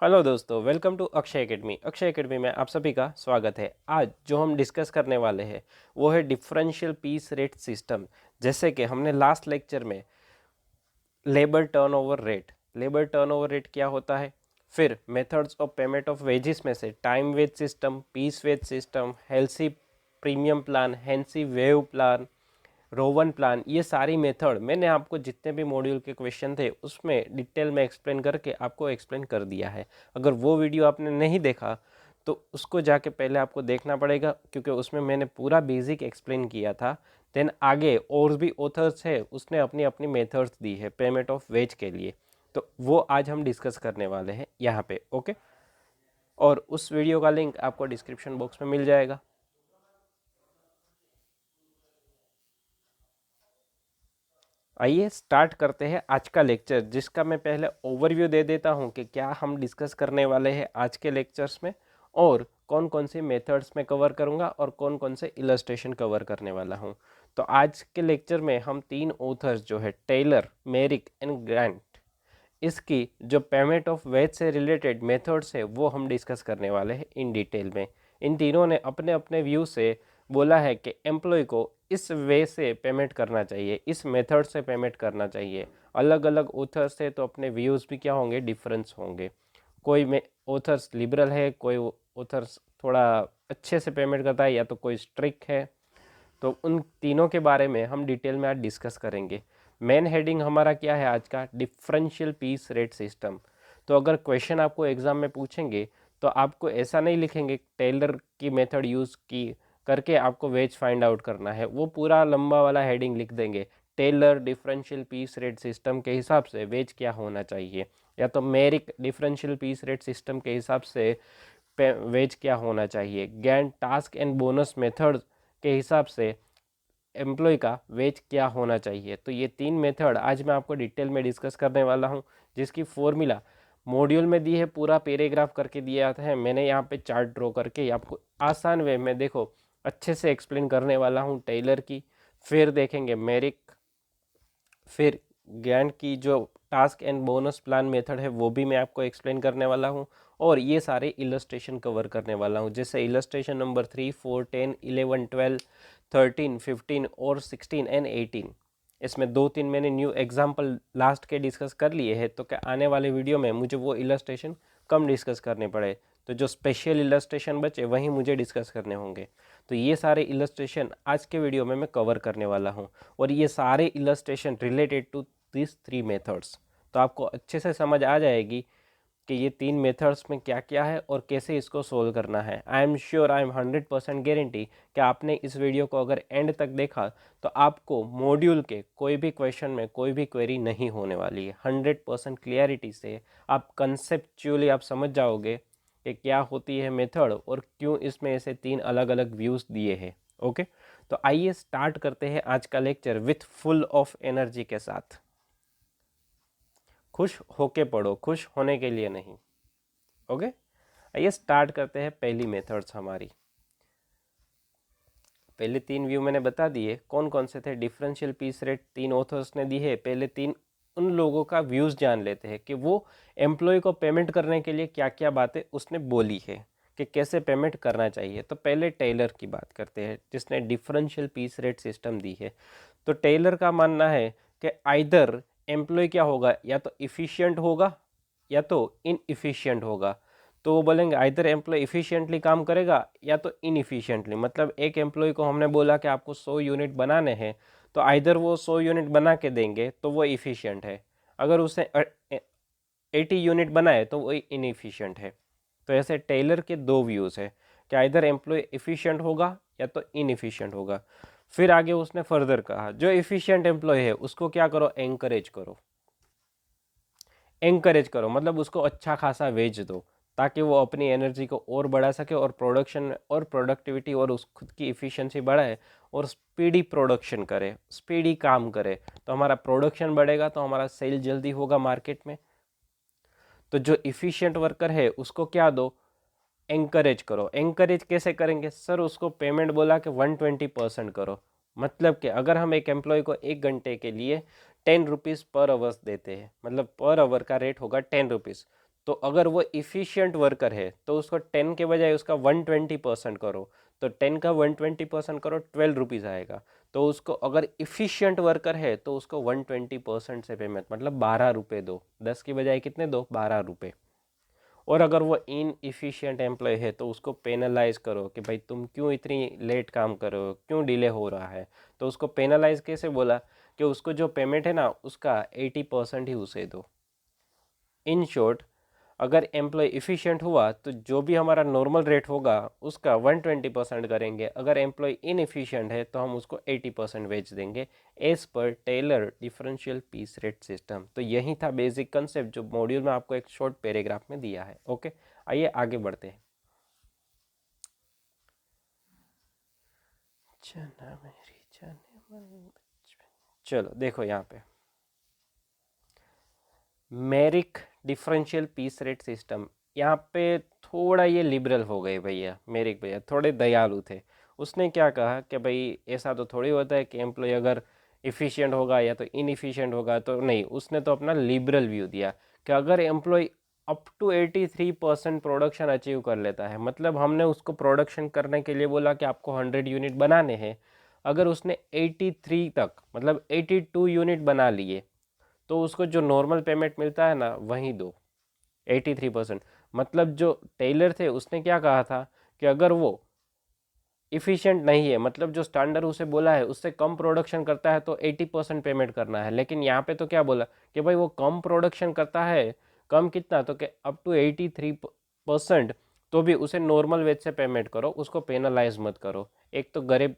Hello दोस्तों, welcome to Akshay Academy. Akshay Academy में आप सभी का स्वागत है। आज जो हम डिस्कस करने वाले हैं वो है डिफरेंशियल पीस रेट सिस्टम। जैसे कि हमने लास्ट लेक्चर में लेबर टर्नओवर रेट क्या होता है, फिर methods of payment of wages में से time wage system, piece wage system, Halsey premium plan, Halsey Weir plan, Rowan plan, ये सारी मेथड मैंने आपको जितने भी मॉड्यूल के क्वेश्चन थे उसमें डिटेल में एक्सप्लेन करके आपको एक्सप्लेन कर दिया है। अगर वो वीडियो आपने नहीं देखा तो उसको जाके पहले आपको देखना पड़ेगा, क्योंकि उसमें मैंने पूरा बेसिक एक्सप्लेन किया था। देन आगे और भी ऑथर्स है, उसने अपनी अपनी मेथड्स दी है पेमेंट ऑफ वेज के लिए, तो वो आज हम डिस्कस करने वाले हैं यहाँ पे। ओके, और उस वीडियो का लिंक आपको डिस्क्रिप्शन बॉक्स में मिल जाएगा। आइए स्टार्ट करते हैं आज का लेक्चर, जिसका मैं पहले ओवरव्यू दे देता हूं कि क्या हम डिस्कस करने वाले हैं आज के लेक्चर्स में, और कौन कौन से मेथड्स में कवर करूंगा और कौन कौन से इलस्ट्रेशन कवर करने वाला हूं। तो आज के लेक्चर में हम तीन ऑथर्स जो है टेलर, मेरिक एंड ग्रांट, इसकी जो पेमेंट ऑफ वेज से रिलेटेड मेथड्स है वो हम डिस्कस करने वाले हैं इन डिटेल में। इन तीनों ने अपने अपने व्यू से बोला है कि एम्प्लॉय को इस वे से पेमेंट करना चाहिए, इस मेथड से पेमेंट करना चाहिए। अलग अलग ऑथर्स है तो अपने व्यूज़ भी क्या होंगे, डिफरेंस होंगे। कोई में ऑथर्स लिबरल है, कोई ऑथर्स थोड़ा अच्छे से पेमेंट करता है, या तो कोई स्ट्रिक्ट है। तो उन तीनों के बारे में हम डिटेल में आज डिस्कस करेंगे। मेन हेडिंग हमारा क्या है आज का, डिफरेंशियल पीस रेट सिस्टम। तो अगर क्वेश्चन आपको एग्जाम में पूछेंगे तो आपको ऐसा नहीं लिखेंगे टेलर की मेथड यूज़ की करके आपको वेज फाइंड आउट करना है, वो पूरा लंबा वाला हेडिंग लिख देंगे। Taylor differential piece rate system के हिसाब से वेज क्या होना चाहिए, या तो Merrick differential piece rate system के हिसाब से वेज क्या होना चाहिए, Gantt task and bonus method के हिसाब से एम्प्लॉय का वेज क्या होना चाहिए। तो ये तीन मेथड आज मैं आपको डिटेल में डिस्कस करने वाला हूँ, जिसकी फॉर्मूला मॉड्यूल में दी है, पूरा पैराग्राफ करके दिया आता है। मैंने यहाँ पे चार्ट ड्रॉ करके आपको आसान वे में देखो अच्छे से एक्सप्लेन करने वाला हूँ टेलर की, फिर देखेंगे मेरिक, फिर गैंट की जो task and bonus plan method है वो भी मैं आपको एक्सप्लेन करने वाला हूँ, और ये सारे इलस्ट्रेशन कवर करने वाला हूँ। जैसे इलस्ट्रेशन नंबर 3, 4, 10, 11, 12, 13, 15 और 16 एंड 18। इसमें दो तीन मैंने न्यू एग्जाम्पल लास्ट के डिस्कस कर लिए हैं, तो क्या आने वाले वीडियो में मुझे वो इलस्ट्रेशन कम डिस्कस करने पड़े, तो जो स्पेशल इलस्ट्रेशन बचे वहीं मुझे डिस्कस करने होंगे। तो ये सारे इलस्ट्रेशन आज के वीडियो में मैं कवर करने वाला हूँ, और ये सारे illustration related to this three methods. तो आपको अच्छे से समझ आ जाएगी कि ये तीन मेथड्स में क्या क्या है और कैसे इसको सोल्व करना है। I am sure, I am 100% guarantee कि आपने इस वीडियो को अगर एंड तक देखा तो आपको मॉड्यूल के कोई भी क्वेश्चन में कोई भी क्वेरी नहीं होने वाली है। 100% क्लियरिटी से आप कंसेप्चुअली आप समझ जाओगे कि क्या होती है मेथड और क्यों इसमें ऐसे तीन अलग अलग व्यूज़ दिए हैं। ओके, तो आइए स्टार्ट करते हैं आज का lecture with full of energy के साथ। खुश होके पढ़ो, खुश होने के लिए नहीं। ओके, आइए स्टार्ट करते हैं पहली मेथड्स हमारी। पहले तीन व्यू मैंने बता दिए कौन कौन से थे। डिफरेंशियल पीस रेट तीन ऑथर्स ने दी है। पहले तीन उन लोगों का व्यूज़ जान लेते हैं कि वो एम्प्लॉय को पेमेंट करने के लिए क्या क्या बातें उसने बोली है, कि कैसे पेमेंट करना चाहिए। तो पहले टेलर की बात करते हैं, जिसने डिफरेंशियल पीस रेट सिस्टम दी है। तो टेलर का मानना है कि आइदर एम्प्लॉय क्या होगा, या तो इफ़िशियंट होगा या तो इनएफिशिएंट होगा। तो वो बोलेंगे आइदर एम्प्लॉय इफ़िशियंटली काम करेगा या तो इनएफिशिएंटली। मतलब एक एम्प्लॉय को हमने बोला कि आपको 100 यूनिट बनाने हैं, तो आइदर वो 100 यूनिट बना के देंगे तो वो इफ़िशियंट है, अगर उसने 80 यूनिट बनाए तो वो इनएफिशिएंट है। तो ऐसे टेलर के दो व्यूज़ है कि आइदर एम्प्लॉय इफ़िशियंट होगा या तो इनएफिशिएंट होगा। फिर आगे उसने फर्दर कहा जो इफ़िशियंट एम्प्लॉय है उसको क्या करो, एंकरेज करो। एंकरेज करो मतलब उसको अच्छा खासा वेज दो, ताकि वो अपनी एनर्जी को और बढ़ा सके और प्रोडक्शन और प्रोडक्टिविटी और उस खुद की इफ़िशियंसी बढ़ाए और स्पीडी प्रोडक्शन करे, स्पीडी काम करे। तो हमारा प्रोडक्शन बढ़ेगा तो हमारा सेल जल्दी होगा मार्केट में। तो जो इफ़िशियंट वर्कर है उसको क्या दो, एंकरेज करो। एंकरेज कैसे करेंगे सर, उसको पेमेंट बोला कि 120% करो। मतलब कि अगर हम एक एम्प्लॉय को 1 घंटे के लिए 10 रुपीज़ पर आवर्स देते हैं, मतलब पर आवर का रेट होगा 10 रुपीज़, तो अगर वो इफ़िशियंट वर्कर है तो उसको 10 के बजाय उसका 120% करो, तो 10 का 120% करो 12 रुपीज़ आएगा। तो उसको अगर इफ़िशियंट वर्कर है तो उसको 120% से पेमेंट मतलब 12 रुपये दो, 10 की बजाय कितने दो, 12 रुपये। और अगर वो इनएफिशिएंट एम्प्लॉय है तो उसको पेनलाइज करो कि भाई तुम क्यों इतनी लेट काम कर रहे हो, क्यों डिले हो रहा है। तो उसको पेनलाइज कैसे बोला कि उसको जो पेमेंट है ना उसका 80% ही उसे दो। इन शॉर्ट, अगर एम्प्लॉय इफ़िशिएंट हुआ तो जो भी हमारा नॉर्मल रेट होगा उसका 120% करेंगे, अगर एम्प्लॉय इनएफिशिएंट है तो हम उसको 80% वेज देंगे as per Taylor differential piece rate system. तो यही था बेसिक कंसेप्ट जो मॉड्यूल में आपको एक शॉर्ट पैराग्राफ में दिया है। ओके, आइए आगे बढ़ते हैं। चलो देखो यहाँ पे मेरिक डिफरेंशियल पीस रेट सिस्टम, यहाँ पे थोड़ा ये लिबरल हो गए भैया, मेरिक भैया थोड़े दयालु थे। उसने क्या कहा कि भाई ऐसा तो थोड़ी होता है कि एम्प्लॉय अगर इफ़िशिएंट होगा या तो इनएफिशिएंट होगा, तो नहीं, उसने तो अपना लिबरल व्यू दिया कि अगर employ up to 83% production achieve कर लेता है, मतलब हमने उसको प्रोडक्शन करने के लिए बोला कि आपको 100 यूनिट बनाने हैं, अगर उसने 83 तक मतलब 82 यूनिट बना लिए तो उसको जो नॉर्मल पेमेंट मिलता है ना वही दो, 83%। मतलब जो टेलर थे उसने क्या कहा था कि अगर वो इफ़िशिएंट नहीं है, मतलब जो स्टैंडर्ड उसे बोला है उससे कम प्रोडक्शन करता है तो 80% पेमेंट करना है। लेकिन यहाँ पे तो क्या बोला कि भाई वो कम प्रोडक्शन करता है, कम कितना, तो कि अप टू 83%, तो भी उसे नॉर्मल वेज से पेमेंट करो, उसको पेनलाइज मत करो। एक तो गरीब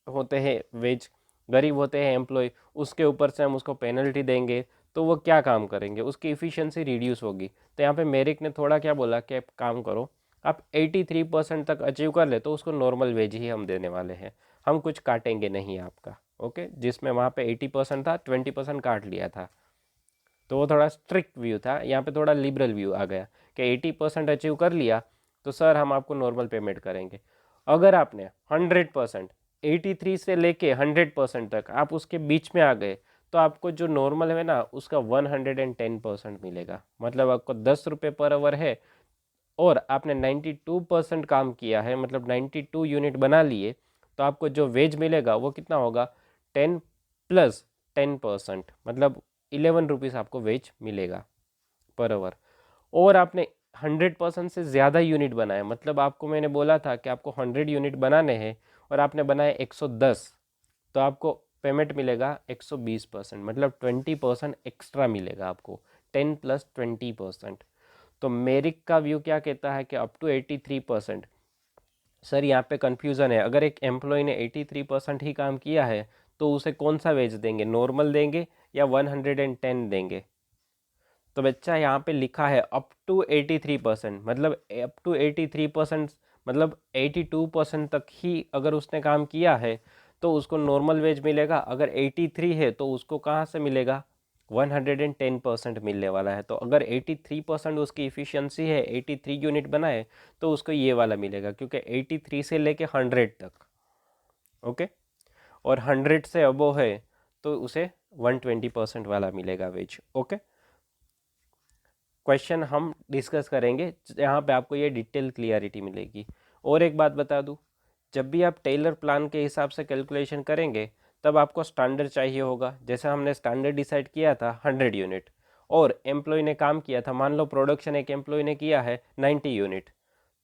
होते हैं वेज, गरीब होते हैं एम्प्लॉय, उसके ऊपर से हम उसको पेनल्टी देंगे तो वो क्या काम करेंगे, उसकी इफ़िशियंसी रिड्यूस होगी। तो यहाँ पे मेरिक ने थोड़ा क्या बोला कि काम करो, आप 83% तक अचीव कर ले तो उसको नॉर्मल वेज ही हम देने वाले हैं, हम कुछ काटेंगे नहीं आपका। ओके, जिसमें वहाँ पे 80% था, 20% काट लिया था, तो वो थोड़ा स्ट्रिक्ट व्यू था। यहाँ पे थोड़ा लिबरल व्यू आ गया कि 80% अचीव कर लिया तो सर हम आपको नॉर्मल पेमेंट करेंगे। अगर आपने 100%, 83 से लेके 100% तक आप उसके बीच में आ गए तो आपको जो नॉर्मल है ना उसका 110% मिलेगा। मतलब आपको 10 रुपये पर आवर है और आपने 92% काम किया है, मतलब 92 यूनिट बना लिए, तो आपको जो वेज मिलेगा वो कितना होगा, 10 + 10%, मतलब 11 रुपीज़ आपको वेज मिलेगा पर आवर। और आपने 100% से ज़्यादा यूनिट बनाए, मतलब आपको मैंने बोला था कि आपको 100 यूनिट बनाने हैं और आपने बनाए 110, तो आपको पेमेंट मिलेगा 120%, मतलब 20% एक्स्ट्रा मिलेगा आपको, 10 + 20%। तो मेरिक का व्यू क्या कहता है कि अप टू 83%। सर यहाँ पे कंफ्यूजन है, अगर एक एम्प्लॉय ने 83% ही काम किया है तो उसे कौन सा वेज देंगे, नॉर्मल देंगे या 110 देंगे। तो बच्चा यहाँ पे लिखा है अप टू 83%, मतलब अप टू 83%, मतलब 82% तक ही अगर उसने काम किया है तो उसको नॉर्मल वेज मिलेगा। अगर 83 है तो उसको कहाँ से मिलेगा, 110% मिलने वाला है। तो अगर 83% उसकी इफ़िशियंसी है, 83 यूनिट बनाए, तो उसको ये वाला मिलेगा, क्योंकि 83 से लेके 100 तक। ओके, और 100 से अबव है तो उसे 120% वाला मिलेगा वेज। ओके, क्वेश्चन हम डिस्कस करेंगे यहाँ पे, आपको ये डिटेल क्लियरिटी मिलेगी। और एक बात बता दूँ, जब भी आप टेलर प्लान के हिसाब से कैलकुलेशन करेंगे तब आपको स्टैंडर्ड चाहिए होगा। जैसे हमने स्टैंडर्ड डिसाइड किया था 100 यूनिट, और एम्प्लॉय ने काम किया था, मान लो प्रोडक्शन एक एम्प्लॉय ने किया है 90 यूनिट,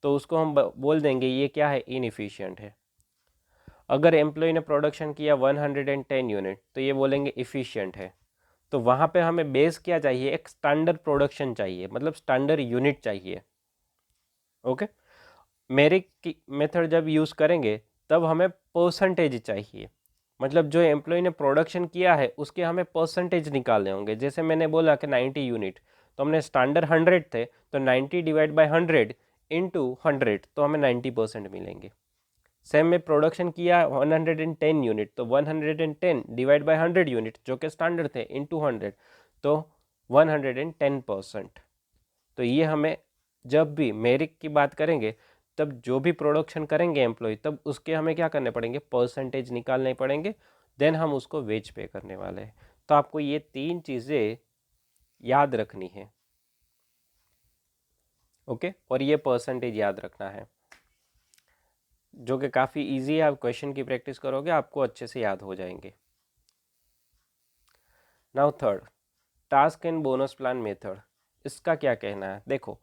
तो उसको हम बोल देंगे ये क्या है, इनएफिशिएंट है। अगर एम्प्लॉय ने प्रोडक्शन किया 110 यूनिट तो ये बोलेंगे इफ़िशियंट है। तो वहाँ पे हमें बेस क्या चाहिए, एक स्टैंडर्ड प्रोडक्शन चाहिए, मतलब स्टैंडर्ड यूनिट चाहिए। ओके, मेरिक की मेथड जब यूज़ करेंगे तब हमें परसेंटेज चाहिए, मतलब जो एम्प्लॉय ने प्रोडक्शन किया है उसके हमें परसेंटेज निकालने होंगे। जैसे मैंने बोला कि 90 यूनिट, तो हमने स्टैंडर्ड 100 थे, तो 90 डिवाइड बाई 100 इंटू 100, तो हमें 90% मिलेंगे। सेम में प्रोडक्शन किया 110 यूनिट, तो 110 डिवाइड बाई 100 यूनिट जो कि स्टैंडर्ड थे इंटू 100, तो 110%। तो ये हमें जब भी मेरिक की बात करेंगे तब जो भी प्रोडक्शन करेंगे एम्प्लॉय, तब उसके हमें क्या करने पड़ेंगे, परसेंटेज निकालने पड़ेंगे, देन हम उसको वेज पे करने वाले हैं। तो आपको ये तीन चीज़ें याद रखनी है। ओके, और ये परसेंटेज याद रखना है, जो कि काफ़ी इजी है। आप क्वेश्चन की प्रैक्टिस करोगे आपको अच्छे से याद हो जाएंगे। Now third, task and bonus plan method. इसका क्या कहना है? देखो,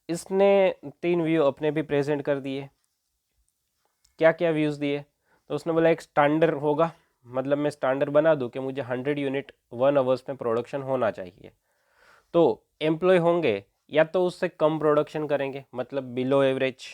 इसने 3 व्यू अपने भी प्रेजेंट कर दिए। क्या क्या व्यूज़ दिए? तो उसने बोला एक स्टैंडर्ड होगा, मतलब मैं स्टैंडर्ड बना दूं कि मुझे 100 यूनिट 1 आवर्स में प्रोडक्शन होना चाहिए। तो एम्प्लॉय होंगे या तो उससे कम प्रोडक्शन करेंगे, मतलब बिलो एवरेज,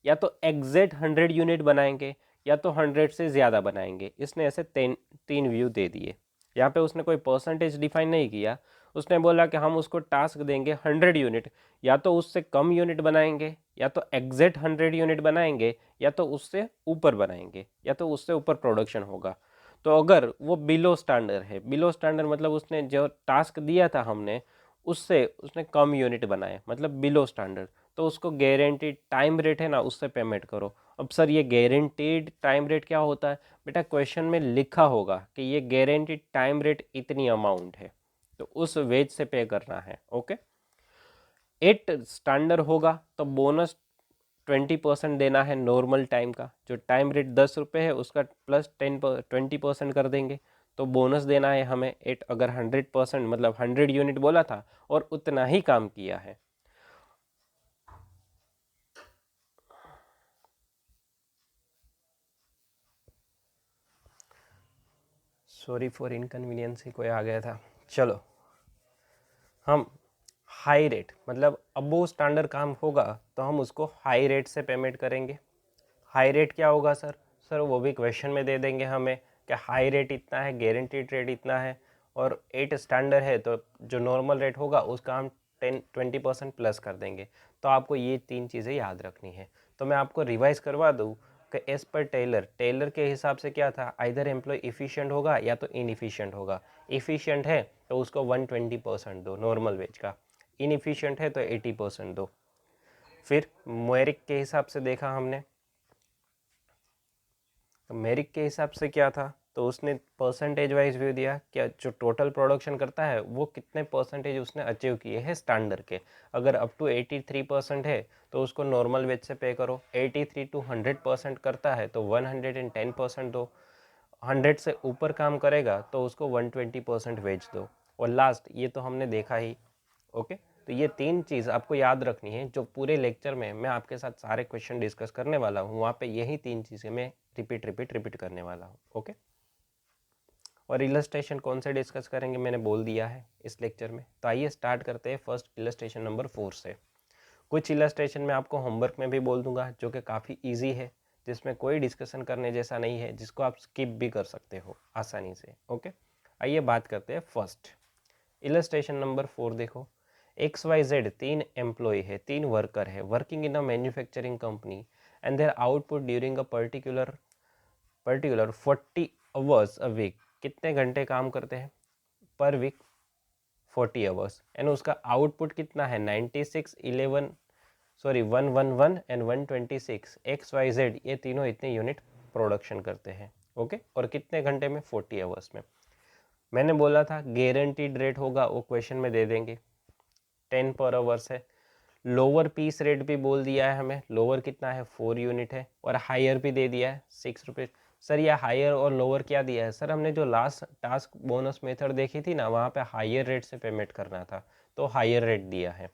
या तो एग्जैक्ट 100 यूनिट बनाएंगे, या तो 100 से ज़्यादा बनाएंगे। इसने ऐसे तीन व्यू दे दिए। यहाँ पे उसने कोई परसेंटेज डिफाइन नहीं किया। उसने बोला कि हम उसको टास्क देंगे 100 यूनिट, या तो उससे कम यूनिट बनाएंगे, या तो एग्जैक्ट 100 यूनिट बनाएंगे, या तो उससे ऊपर बनाएंगे, या तो उससे ऊपर प्रोडक्शन होगा। तो अगर वो बिलो स्टैंडर्ड है, बिलो स्टैंडर्ड मतलब उसने जो टास्क दिया था हमने उससे उसने कम यूनिट बनाए, मतलब बिलो स्टैंडर्ड, तो उसको गारंटीड टाइम रेट है ना उससे पेमेंट करो। अब सर ये गारंटीड टाइम रेट क्या होता है? बेटा क्वेश्चन में लिखा होगा कि ये गारंटीड टाइम रेट इतनी अमाउंट है, तो उस वेज से पे करना है। ओके, 8 स्टैंडर्ड होगा तो बोनस 20% देना है नॉर्मल टाइम का। जो टाइम रेट 10 रुपये है उसका प्लस 20% कर देंगे, तो बोनस देना है हमें 8। अगर 100% मतलब 100 यूनिट बोला था और उतना ही काम किया है। सॉरी फॉर इनकन्वीनियंस, ही कोई आ गया था। चलो, हम हाई रेट मतलब अबो स्टैंडर्ड काम होगा तो हम उसको हाई रेट से पेमेंट करेंगे। हाई रेट क्या होगा सर? सर वो भी क्वेश्चन में दे देंगे हमें कि हाई रेट इतना है, गारंटीड रेट इतना है, और 8 स्टैंडर्ड है तो जो नॉर्मल रेट होगा उसका हम 10-20% प्लस कर देंगे। तो आपको ये 3 चीज़ें याद रखनी है। तो मैं आपको रिवाइज करवा दूँ कि एज पर टेलर के हिसाब से क्या था, आइदर एम्प्लॉय इफ़िशिएंट होगा या तो इनएफिशिएंट होगा। इफ़िशिएंट है तो उसको 120% दो नॉर्मल वेज का, इनएफिशिएंट है तो 80% दो। फिर मेरिक के हिसाब से देखा हमने, तो मेरिक के हिसाब से क्या था, तो उसने परसेंटेज वाइज व्यू दिया, क्या जो टोटल प्रोडक्शन करता है वो कितने परसेंटेज उसने अचीव किए हैं स्टैंडर्ड के। अगर अप टू 83% है तो उसको नॉर्मल वेज से पे करो। 83 टू 100% करता है तो 110% दो। 100 से ऊपर काम करेगा तो उसको 120% वेज दो। और लास्ट ये तो हमने देखा ही। ओके, तो ये 3 चीज़ आपको याद रखनी है। जो पूरे लेक्चर में मैं आपके साथ सारे क्वेश्चन डिस्कस करने वाला हूँ वहाँ पे यही 3 चीज़ें मैं रिपीट करने वाला हूँ। ओके, और इलस्ट्रेशन कौन से डिस्कस करेंगे मैंने बोल दिया है इस लेक्चर में। तो आइए स्टार्ट करते हैं फर्स्ट इलस्ट्रेशन नंबर 4 से। कुछ इलस्ट्रेशन मैं आपको होमवर्क में भी बोल दूंगा जो कि काफ़ी ईजी है, जिसमें कोई डिस्कशन करने जैसा नहीं है, जिसको आप स्किप भी कर सकते हो आसानी से। ओके, आइए बात करते हैं फर्स्ट इलस्ट्रेशन नंबर 4। देखो, XYZ 3 एम्प्लॉय है, 3 वर्कर है, working in a manufacturing company and their output during a particular 40 hours a week. कितने घंटे काम करते हैं पर वीक? 40 आवर्स। एंड उसका आउटपुट कितना है? 96, 11 सॉरी 111 एंड 126। XYZ ये तीनों इतने यूनिट प्रोडक्शन करते हैं। ओके, और कितने घंटे में? 40 आवर्स में। मैंने बोला था गारंटीड रेट होगा, वो क्वेश्चन में दे देंगे, 10 पर आवर्स है। लोअर पीस रेट भी बोल दिया है हमें, लोअर कितना है? 4 यूनिट है। और हायर भी दे दिया है 6 रुपये। सर ये हायर और लोअर क्या दिया है? सर हमने जो लास्ट टास्क बोनस मेथड देखी थी ना, वहाँ पे हायर रेट से पेमेंट करना था, तो हायर रेट दिया है।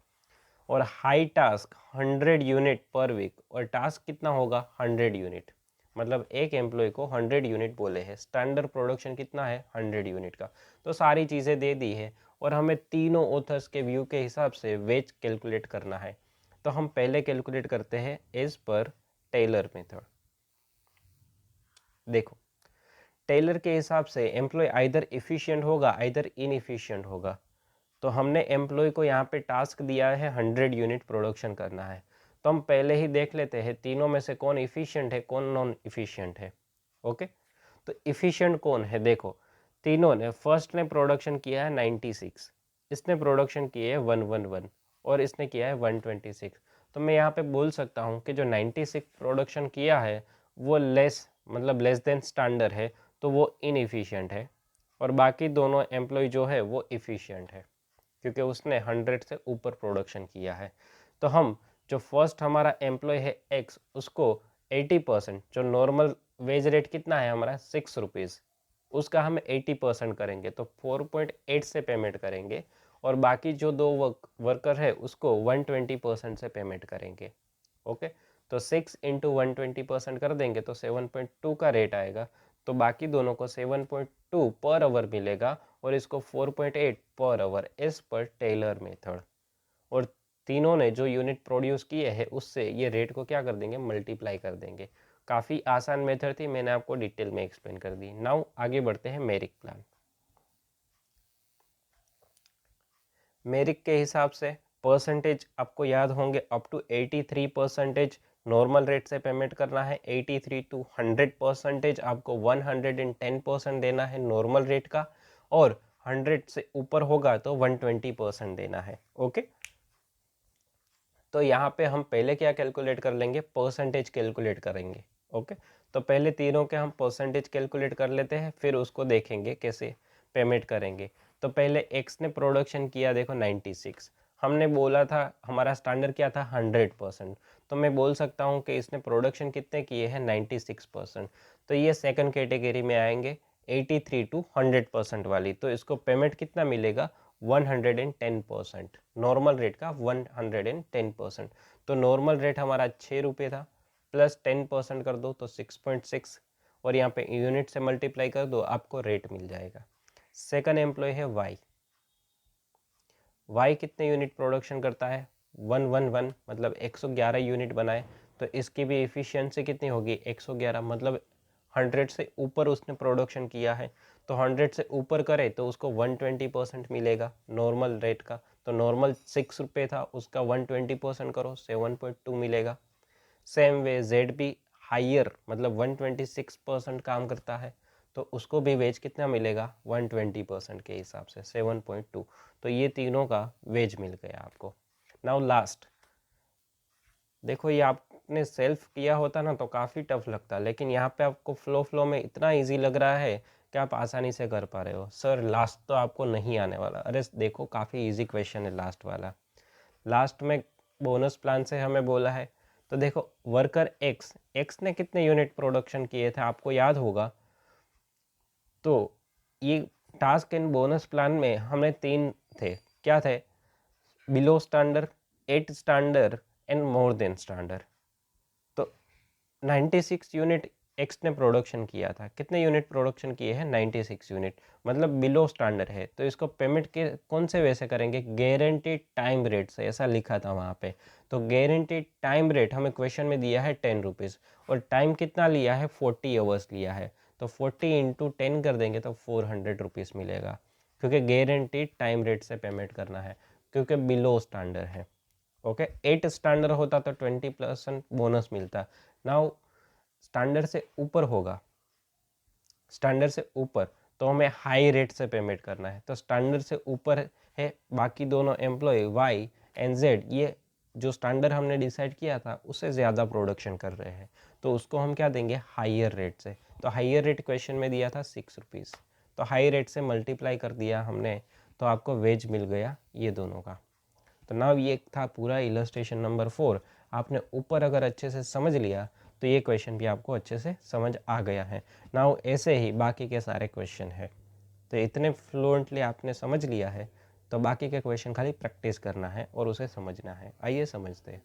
और high task 100 unit per week, और टास्क कितना होगा? 100 यूनिट, मतलब एक एम्प्लॉय को 100 यूनिट बोले हैं। स्टैंडर्ड प्रोडक्शन कितना है? 100 यूनिट का। तो सारी चीज़ें दे दी है, और हमें तीनों ऑथर्स के व्यू के हिसाब से वेज कैलकुलेट करना है। तो हम पहले कैलकुलेट करते हैं एज पर टेलर मेथड। देखो, टेलर के हिसाब से एम्प्लॉय आइदर इफिशियंट होगा आइदर इनएफिशिएंट होगा। तो हमने एम्प्लॉय को यहाँ पे टास्क दिया है 100 यूनिट प्रोडक्शन करना है। तो हम पहले ही देख लेते हैं तीनों में से कौन इफिशियंट है कौन नॉन इफिशियंट है। ओके, तो इफिशियंट कौन है? देखो, तीनों ने, फर्स्ट ने प्रोडक्शन किया है 96, इसने प्रोडक्शन किया है 111, और इसने किया है 126। तो मैं यहाँ पे बोल सकता हूँ कि जो 96 प्रोडक्शन किया है वो लेस, मतलब लेस देन स्टैंडर्ड है, तो वो इनएफिशिएंट है। और बाकी दोनों एम्प्लॉय जो है वो इफिशियंट है, क्योंकि उसने 100 से ऊपर प्रोडक्शन किया है। तो हम जो फर्स्ट हमारा एम्प्लॉय है एक्स, उसको 80%, जो नॉर्मल वेज रेट कितना है हमारा 6 रुपीज़, उसका हम 80% करेंगे तो 4.8 से पेमेंट करेंगे, और बाकी जो दो वर्कर है उसको 120% से पेमेंट करेंगे। ओके, तो 6 इंटू 120% कर देंगे तो 7.2 का रेट आएगा। तो बाकी दोनों को 7.2 पर आवर मिलेगा और इसको 4.8 per hour as per Taylor method. और तीनों ने जो यूनिट प्रोड्यूस किए हैं उससे ये रेट को क्या कर देंगे, मल्टीप्लाई कर देंगे। काफ़ी आसान मेथड थी, मैंने आपको डिटेल में एक्सप्लेन कर दी। नाउ आगे बढ़ते हैं मेरिक प्लान। मेरिक के हिसाब से परसेंटेज आपको याद होंगे, अप टू 83% नॉर्मल रेट से पेमेंट करना है, 83 टू 100% आपको 110% देना है नॉर्मल रेट का, और 100 से ऊपर होगा तो 120% देना है। ओके, तो यहाँ पे हम पहले क्या कैलकुलेट कर लेंगे, परसेंटेज कैलकुलेट करेंगे। ओके, तो पहले तीनों के हम परसेंटेज कैलकुलेट कर लेते हैं, फिर उसको देखेंगे कैसे पेमेंट करेंगे। तो पहले एक्स ने प्रोडक्शन किया, देखो 96, हमने बोला था हमारा स्टैंडर्ड क्या था 100%, तो मैं बोल सकता हूँ कि इसने प्रोडक्शन कितने किए हैं 96%, तो ये सेकंड कैटेगरी में आएंगे 83 टू 100% वाली। तो इसको पेमेंट कितना मिलेगा 110%, नॉर्मल रेट का 110%। तो नॉर्मल रेट हमारा 6 रुपये था, प्लस 10% कर दो तो 6.6, और यहाँ पे यूनिट से मल्टीप्लाई कर दो, आपको रेट मिल जाएगा। सेकंड एम्प्लॉय है वाई। वाई कितने यूनिट प्रोडक्शन करता है 111, मतलब 111 यूनिट बनाए, तो इसकी भी इफ़िशियंसी कितनी होगी 111, मतलब 100 से ऊपर उसने प्रोडक्शन किया है। तो 100 से ऊपर करे तो उसको 120% मिलेगा नॉर्मल रेट का। तो नॉर्मल 6 रुपये था, उसका 120% करो 7.2 मिलेगा। सेम वे जेड भी हाइयर, मतलब 126% काम करता है, तो उसको भी वेज कितना मिलेगा 120% के हिसाब से 7.2। तो ये तीनों का वेज मिल गया आपको। नाउ लास्ट, देखो ये आपने सेल्फ किया होता ना तो काफ़ी टफ लगता, लेकिन यहाँ पे आपको फ्लो में इतना इजी लग रहा है कि आप आसानी से कर पा रहे हो। सर लास्ट तो आपको नहीं आने वाला, अरे देखो काफ़ी इजी क्वेश्चन है लास्ट वाला। लास्ट में बोनस प्लान से हमें बोला है, तो देखो वर्कर एक्स, एक्स ने कितने यूनिट प्रोडक्शन किए थे आपको याद होगा। तो ये टास्क एंड बोनस प्लान में हमने 3 थे, क्या थे, below standard, at standard and more than standard. तो 96 यूनिट एक्स ने प्रोडक्शन किया था, कितने यूनिट प्रोडक्शन किए हैं 96 यूनिट, मतलब बिलो स्टैंडर्ड है। तो इसको पेमेंट के कौन से वे से करेंगे, गारंटीड टाइम रेट से, ऐसा लिखा था वहाँ पे। तो गारंटीड टाइम रेट हमें क्वेश्चन में दिया है 10 रुपीज़, और टाइम कितना लिया है 40 आवर्स लिया है, तो 40 इंटू 10 कर देंगे तो 400 रुपीज़ मिलेगा, क्योंकि गारंटीड टाइम रेट से पेमेंट करना है, क्योंकि बिलो स्टैंडर्ड है। ओके, 8 स्टैंडर्ड होता तो 20% बोनस मिलता। नाउ स्टैंडर्ड से ऊपर होगा, स्टैंडर्ड से ऊपर तो हमें हाई रेट से पेमेंट करना है। तो स्टैंडर्ड से ऊपर है बाकी दोनों एम्प्लॉय वाई एंड जेड, ये जो स्टैंडर्ड हमने डिसाइड किया था उससे ज़्यादा प्रोडक्शन कर रहे हैं, तो उसको हम क्या देंगे हाइयर रेट से। तो हाइयर रेट क्वेश्चन में दिया था 6 रुपीज़, तो हाई रेट से मल्टीप्लाई कर दिया हमने, तो आपको वेज मिल गया ये दोनों का। तो नाउ ये था पूरा इलस्ट्रेशन नंबर 4। आपने ऊपर अगर अच्छे से समझ लिया तो ये क्वेश्चन भी आपको अच्छे से समझ आ गया है। नाउ ऐसे ही बाकी के सारे क्वेश्चन है, तो इतने फ्लुएंटली आपने समझ लिया है तो बाकी के क्वेश्चन खाली प्रैक्टिस करना है और उसे समझना है। आइए समझते हैं।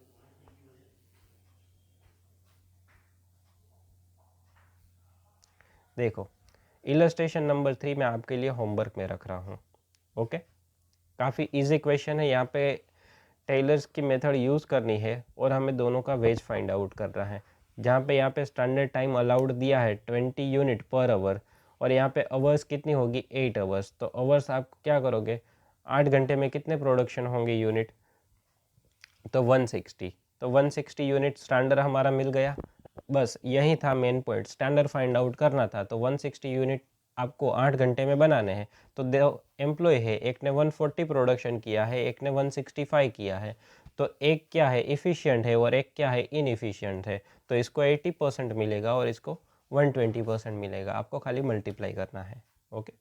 देखो इलस्ट्रेशन नंबर 3 मैं आपके लिए होमवर्क में रख रहा हूँ। ओके, काफ़ी इजी क्वेश्चन है, यहाँ पे टेलर्स की मेथड यूज़ करनी है और हमें दोनों का वेज फाइंड आउट करना है। जहाँ पे यहाँ पे स्टैंडर्ड टाइम अलाउड दिया है 20 यूनिट पर आवर, और यहाँ पे आवर्स कितनी होगी 8 आवर्स। तो आवर्स आप क्या करोगे, 8 घंटे में कितने प्रोडक्शन होंगे यूनिट, तो 160। तो 160 यूनिट स्टैंडर्ड हमारा मिल गया। बस यही था main point, standard find out करना था। तो 160 यूनिट आपको 8 घंटे में बनाने हैं। तो दो एम्प्लॉय है, एक ने 140 प्रोडक्शन किया है, एक ने 165 किया है। तो एक क्या है इफ़िशियंट है और एक क्या है इनएफिशिएंट है। तो इसको 80% मिलेगा और इसको 120% मिलेगा, आपको खाली मल्टीप्लाई करना है। ओके,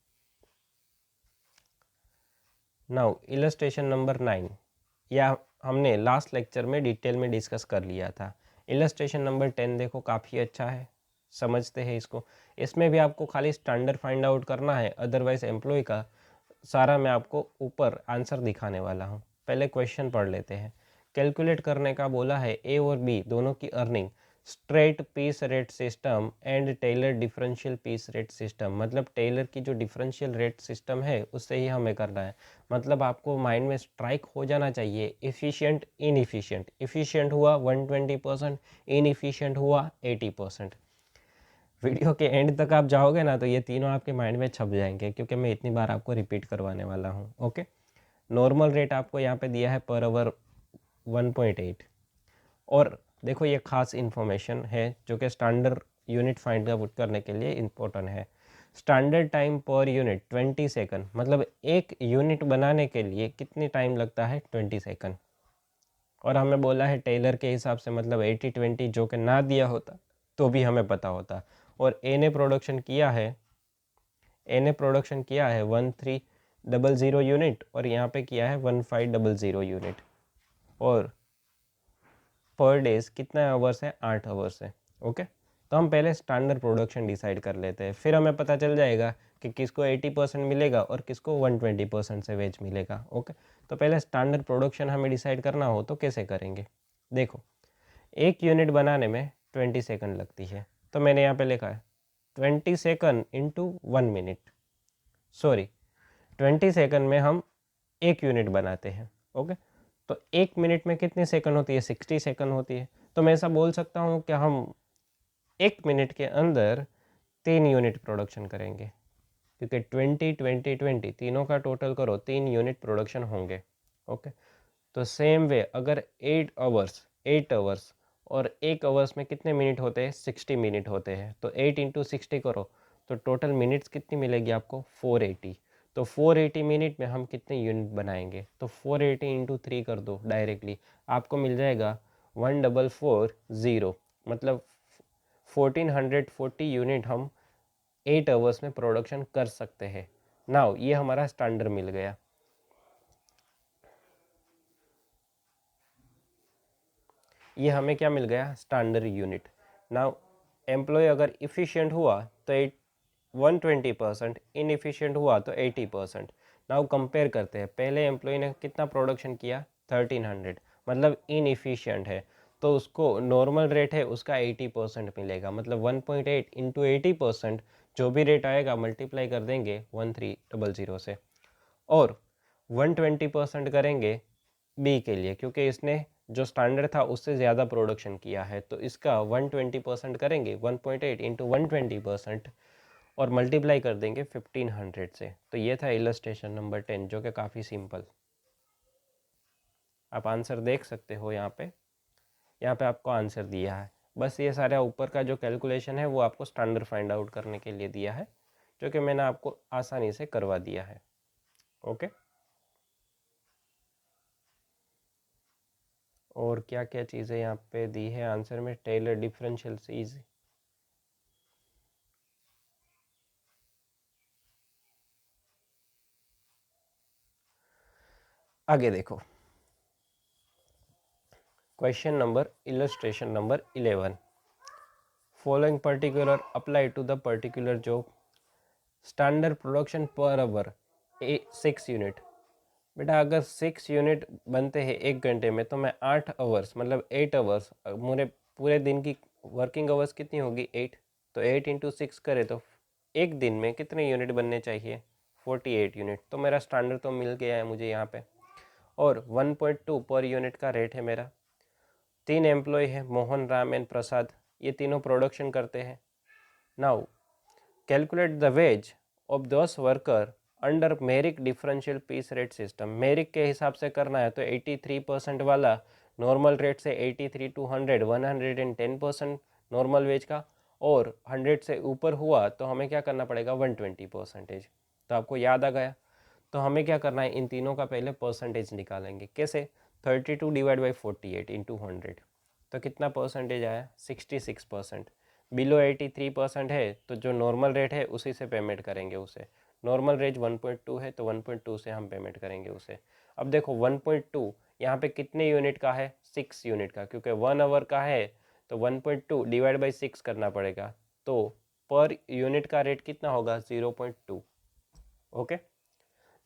नाउ इलस्ट्रेशन नंबर 9, या हमने लास्ट लेक्चर में डिटेल में डिस्कस कर लिया था। इलस्ट्रेशन नंबर 10 देखो काफ़ी अच्छा है, समझते हैं इसको। इसमें भी आपको खाली स्टैंडर्ड फाइंड आउट करना है, अदरवाइज एम्प्लॉय का सारा मैं आपको ऊपर आंसर दिखाने वाला हूँ। पहले क्वेश्चन पढ़ लेते हैं। कैलकुलेट करने का बोला है ए और बी दोनों की earning straight piece rate system and Taylor differential piece rate system. मतलब टेलर की जो डिफरेंशियल रेट सिस्टम है उससे ही हमें करना है। मतलब आपको माइंड में स्ट्राइक हो जाना चाहिए इफ़िशिएंट इनएफिशिएंट। इफ़िशिएंट हुआ 120%, इनएफिशिएंट हुआ 80%। वीडियो के एंड तक आप जाओगे ना तो ये तीनों आपके माइंड में छप जाएंगे, क्योंकि मैं इतनी बार आपको रिपीट करवाने वाला हूँ। ओके, नॉर्मल रेट आपको यहाँ पे दिया है पर आवर 1.8। और देखो ये खास इन्फॉर्मेशन है जो कि स्टैंडर्ड यूनिट फाइंड आउट करने के लिए इम्पोर्टेंट है। Standard time per unit 20 second. मतलब एक यूनिट बनाने के लिए कितनी टाइम लगता है? 20 सेकंड। और हमें बोला है टेलर के हिसाब से, मतलब 80-20 जो कि ना दिया होता तो भी हमें पता होता। और ए ने प्रोडक्शन किया है 1300 यूनिट और यहाँ पे किया है 1500 यूनिट। और पर डेज कितना आवर्स है? 8 आवर्स है। ओके, तो हम पहले स्टैंडर्ड प्रोडक्शन डिसाइड कर लेते हैं, फिर हमें पता चल जाएगा कि किसको 80% मिलेगा और किसको 120% से वेज मिलेगा। ओके, तो पहले स्टैंडर्ड प्रोडक्शन हमें डिसाइड करना हो तो कैसे करेंगे? देखो, एक यूनिट बनाने में 20 सेकंड लगती है, तो मैंने यहाँ पे लिखा है 20 second into 1 minute. Sorry, 20 second में हम एक यूनिट बनाते हैं। ओके, तो एक मिनट में कितनी सेकंड होती है? 60 सेकंड होती है। तो मैं ऐसा बोल सकता हूँ कि हम एक मिनट के अंदर 3 यूनिट प्रोडक्शन करेंगे, क्योंकि 20-20-20 तीनों का टोटल करो 3 यूनिट प्रोडक्शन होंगे। ओके, तो सेम वे अगर 8 आवर्स और 1 आवर्स में कितने मिनट होते हैं? 60 मिनट होते हैं। तो 8 इंटू 60 करो तो टोटल मिनट्स कितनी मिलेगी आपको? 480। तो 480 मिनट में हम कितने यूनिट बनाएंगे? तो 480 इंटू 3 कर दो डायरेक्टली, आपको मिल जाएगा 1440। मतलब 1440 यूनिट हम 8 आवर्स में प्रोडक्शन कर सकते हैं। नाउ ये हमारा स्टैंडर्ड मिल गया। ये हमें क्या मिल गया? Standard unit. नाउ एम्प्लॉय अगर इफ़िशिएंट हुआ तो 120%, इनएफिशिएंट हुआ तो 80%। नाउ कंपेयर करते हैं, पहले एम्प्लॉय ने कितना प्रोडक्शन किया? 1300, मतलब इनएफिशिएंट है, तो उसको नॉर्मल रेट है उसका 80% मिलेगा। मतलब 1.8 इंटू 80%, जो भी रेट आएगा मल्टीप्लाई कर देंगे 1300 से। और 120% करेंगे बी के लिए, क्योंकि इसने जो स्टैंडर्ड था उससे ज़्यादा प्रोडक्शन किया है, तो इसका 120% करेंगे 1.8 इंटू 120% और मल्टीप्लाई कर देंगे 1500 से। तो ये था इलस्ट्रेशन नंबर 10, जो कि काफ़ी सिंपल। आप आंसर देख सकते हो यहाँ पे आपको आंसर दिया है। बस ये सारा ऊपर का जो कैलकुलेशन है वो आपको स्टैंडर्ड फाइंड आउट करने के लिए दिया है, जो कि मैंने आपको आसानी से करवा दिया है। ओके, और क्या क्या चीज़ें यहाँ पे दी है आंसर में? टेलर डिफरेंशियल सीज। आगे देखो, question number illustration number 11। Following particular apply to the particular job. Standard production per hour 6 unit. बेटा अगर 6 यूनिट बनते हैं एक घंटे में, तो मैं 8 आवर्स मतलब 8 आवर्स, मेरे पूरे दिन की वर्किंग आवर्स कितनी होगी? 8। तो 8 इंटू 6 करे तो एक दिन में कितने यूनिट बनने चाहिए? 48 यूनिट। तो मेरा स्टैंडर्ड तो मिल गया है मुझे यहाँ पे। और 1.2 पर यूनिट का रेट है मेरा। 3 एम्प्लॉय है, मोहन, राम एंड प्रसाद, ये तीनों प्रोडक्शन करते हैं। Now calculate the wage of those worker under Merrick differential piece rate system. Merrick के हिसाब से करना है तो 83% वाला नॉर्मल रेट से 83 टू 100 110% नॉर्मल वेज का, और 100 से ऊपर हुआ तो हमें क्या करना पड़ेगा? 120%। तो आपको याद आ गया। तो हमें क्या करना है? इन तीनों का पहले परसेंटेज निकालेंगे। कैसे? 32 डिवाइड बाई 48 इंटू 100। तो कितना परसेंटेज आया? 66%। बिलो 83% है तो जो नॉर्मल रेट है उसी से पेमेंट करेंगे उसे। नॉर्मल रेट 1.2 है तो 1.2 से हम पेमेंट करेंगे उसे। अब देखो 1.2 यहाँ पे कितने यूनिट का है, 6 यूनिट का, क्योंकि 1 आवर का है तो 1.2 डिवाइड बाई 6 करना पड़ेगा, तो पर यूनिट का रेट कितना होगा, 0.2। Okay,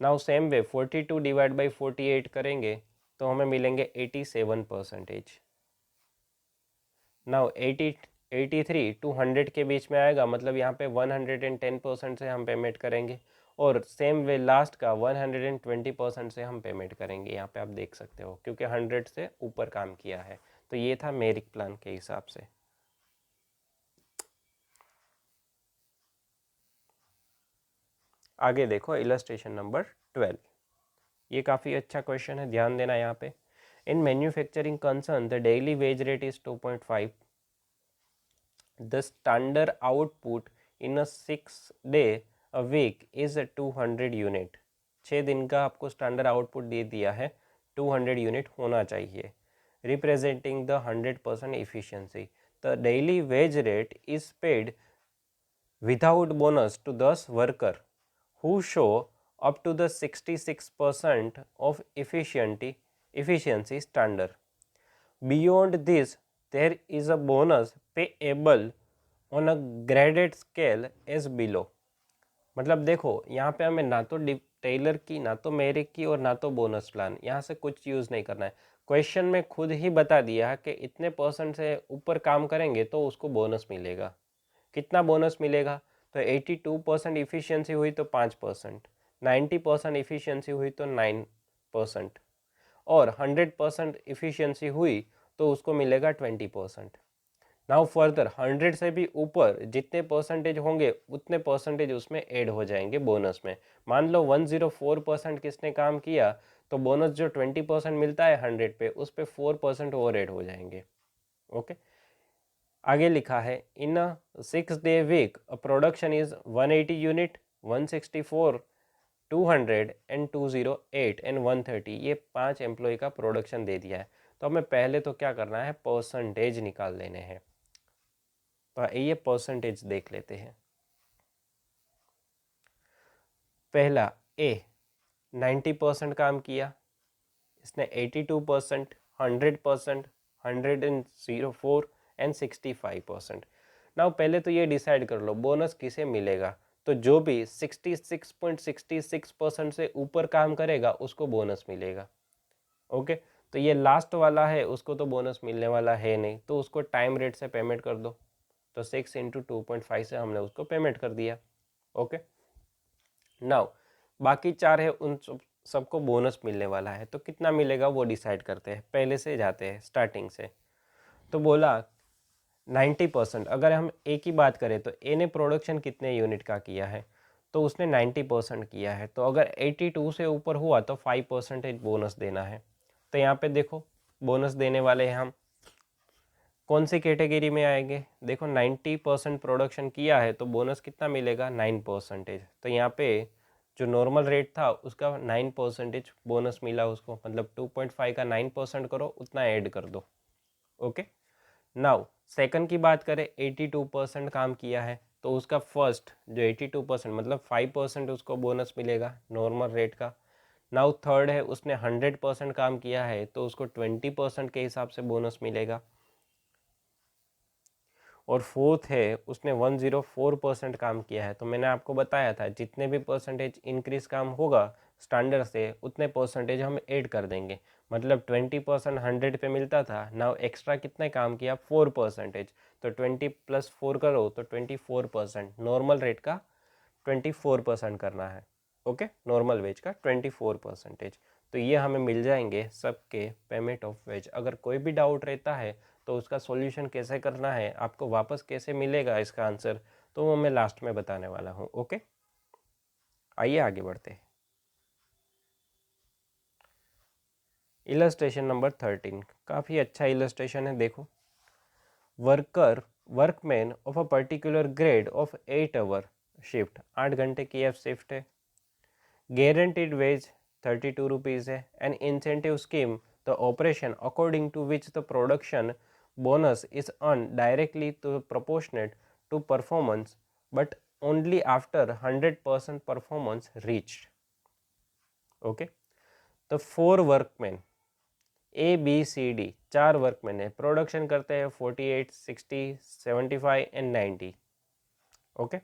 now same way 42 divide by 48 करेंगे तो हमें मिलेंगे 87%। नाउ 83 टू 100 के बीच में आएगा, मतलब यहाँ पे 110% से हम पेमेंट करेंगे, और सेम वे लास्ट का 120% से हम पेमेंट करेंगे। यहाँ पे आप देख सकते हो क्योंकि 100 से ऊपर काम किया है। तो ये था मेरिट प्लान के हिसाब से। आगे देखो इलस्ट्रेशन नंबर 12। ये काफ़ी अच्छा क्वेश्चन है, ध्यान देना यहाँ पे। In manufacturing concern the daily wage rate is 2.5। The standard output in a 6 day a week is 200 unit. 6 दिन का आपको स्टैंडर्ड आउटपुट दे दिया है, 200 यूनिट होना चाहिए, representing the 100% efficiency. The daily wage rate is paid without bonus to 10 worker who show up to the 66% of efficiency standard. Beyond this, there is a bonus payable on a graded scale as below। मतलब देखो यहाँ पे हमें ना तो Taylor की, ना तो मेरिट की, और ना तो बोनस प्लान, यहाँ से कुछ यूज़ नहीं करना है। क्वेश्चन में खुद ही बता दिया है कि इतने परसेंट से ऊपर काम करेंगे तो उसको बोनस मिलेगा। कितना बोनस मिलेगा, तो 82% इफिशियंसी हुई तो 5%, 90% इफिशियंसी हुई तो 9%, और 100% इफिशियंसी हुई तो उसको मिलेगा 20%। नाउ फर्दर 100 से भी ऊपर जितने परसेंटेज होंगे उतने परसेंटेज उसमें ऐड हो जाएंगे बोनस में। मान लो 104% किसने काम किया तो बोनस जो 20% मिलता है 100 पे, उस पे 4% और ऐड हो जाएंगे। ओके, आगे लिखा है in a 6 day week production is 180 unit, 164, 200 and 208 and 130। ये 5 एम्प्लॉय का प्रोडक्शन दे दिया है। तो हमें पहले तो क्या करना है, परसेंटेज निकाल लेने हैं। तो ये परसेंटेज देख लेते हैं। पहला ए 90% काम किया, इसने 82%, 100%, 104 एंड 65%। नाउ पहले तो ये डिसाइड कर लो बोनस किसे मिलेगा। तो जो भी 66.66% से ऊपर काम करेगा उसको बोनस मिलेगा। ओके, तो ये लास्ट वाला है उसको तो बोनस मिलने वाला है नहीं, तो उसको टाइम रेट से पेमेंट कर दो। तो 6 इंटू 2.5 से हमने उसको पेमेंट कर दिया। ओके, नाउ बाकी 4 है उन सबको बोनस मिलने वाला है, तो कितना मिलेगा वो डिसाइड करते हैं। पहले से जाते हैं स्टार्टिंग से। तो बोला 90%। अगर हम ए की बात करें तो ए ने प्रोडक्शन कितने यूनिट का किया है, तो उसने 90% किया है। तो अगर 82 से ऊपर हुआ तो 5% बोनस देना है। तो यहाँ पे देखो बोनस देने वाले हैं हम, कौन सी कैटेगरी में आएंगे। देखो 90% प्रोडक्शन किया है तो बोनस कितना मिलेगा, 9%। तो यहाँ पे जो नॉर्मल रेट था उसका 9% बोनस मिला उसको, मतलब 2.5 का 9% करो उतना ऐड कर दो। ओके, नाउ सेकंड की बात करें, 82% काम किया है तो उसका फर्स्ट जो 82% मतलब 5% उसको बोनस मिलेगा नॉर्मल रेट का। नाउ थर्ड है उसने 100% काम किया है तो उसको 20% के हिसाब से बोनस मिलेगा। और फोर्थ है उसने 104% काम किया है, तो मैंने आपको बताया था जितने भी परसेंटेज इंक्रीज काम होगा स्टैंडर्ड से उतने परसेंटेज हम ऐड कर देंगे। मतलब 20% 100 पे मिलता था, नाउ एक्स्ट्रा कितने काम किया, 4%। तो 20 प्लस 4 करो तो 24%, नॉर्मल रेट का 24% करना है। ओके, नॉर्मल वेज का 24%। तो ये हमें मिल जाएंगे सबके पेमेंट ऑफ वेज। अगर कोई भी डाउट रहता है तो उसका सॉल्यूशन कैसे करना है, आपको वापस कैसे मिलेगा इसका आंसर, तो वो मैं लास्ट में बताने वाला हूँ। ओके, आइए आगे बढ़ते हैं। इलस्ट्रेशन नंबर 13 काफ़ी अच्छा इलस्ट्रेशन है, देखो। Workman of a particular grade of 8 hour shift, 8 घंटे की अब शिफ्ट है, guaranteed wage 32 rupees है, an incentive scheme the operation according to which the production bonus is earned directly to proportionate to performance but only after 100% performance reached। Okay, तो 4 workman ABCD 4 workman है, production करते हैं 48, 60, 75 and 90, okay,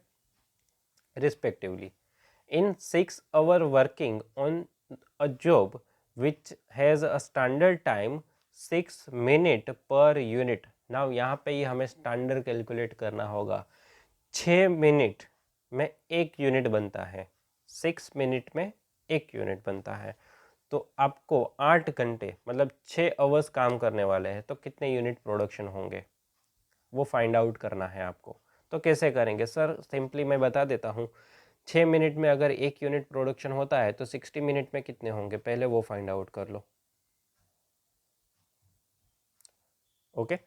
respectively. In 6 hour working on a job which has a standard time 6 minute per unit. Now यहाँ पे ही हमें standard calculate करना होगा। 6 minute में 1 यूनिट बनता है, 6 मिनट में 1 यूनिट बनता है। तो आपको 8 घंटे मतलब 6 आवर्स काम करने वाले हैं, तो कितने यूनिट प्रोडक्शन होंगे वो फाइंड आउट करना है आपको। तो कैसे करेंगे सर? सिंपली मैं बता देता हूँ। 6 मिनट में अगर 1 यूनिट प्रोडक्शन होता है तो 60 मिनट में कितने होंगे, पहले वो फाइंड आउट कर लो। ओके,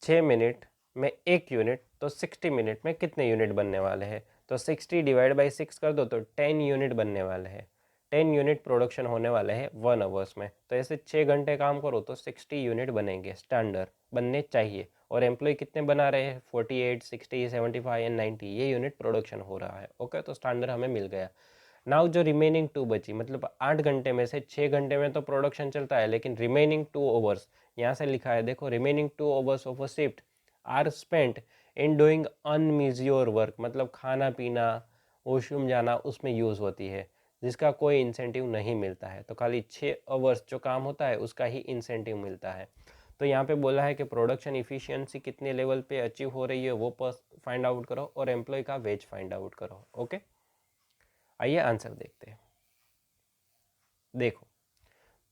6 मिनट में 1 यूनिट, तो 60 मिनट में कितने यूनिट बनने वाले हैं? तो 60 डिवाइड बाई 6 कर दो तो 10 यूनिट बनने वाले हैं। 10 यूनिट प्रोडक्शन होने वाले हैं 1 आवर्स में। तो ऐसे 6 घंटे काम करो तो 60 यूनिट बनेंगे, स्टैंडर्ड बनने चाहिए। और एम्प्लॉय कितने बना रहे हैं? 48, 60, 75 एंड 90, ये यूनिट प्रोडक्शन हो रहा है। ओके, तो स्टैंडर्ड हमें मिल गया। नाउ जो रिमेनिंग 2 बची, मतलब 8 घंटे में से 6 घंटे में तो प्रोडक्शन चलता है, लेकिन रिमेनिंग 2 आवर्स यहाँ से लिखा है, देखो, remaining 2 hours of a shift are spent in doing unmeasured work, मतलब खाना पीना, वॉशरूम जाना, उसमें यूज़ होती है, जिसका कोई इंसेंटिव नहीं मिलता है। तो खाली 6 आवर्स जो काम होता है उसका ही इंसेंटिव मिलता है। तो यहाँ पे बोला है कि प्रोडक्शन इफिशियंसी कितने लेवल पे अचीव हो रही है वो फाइंड आउट करो, और एम्प्लॉय का वेज फाइंड आउट करो। ओके, आइए आंसर देखते हैं। देखो,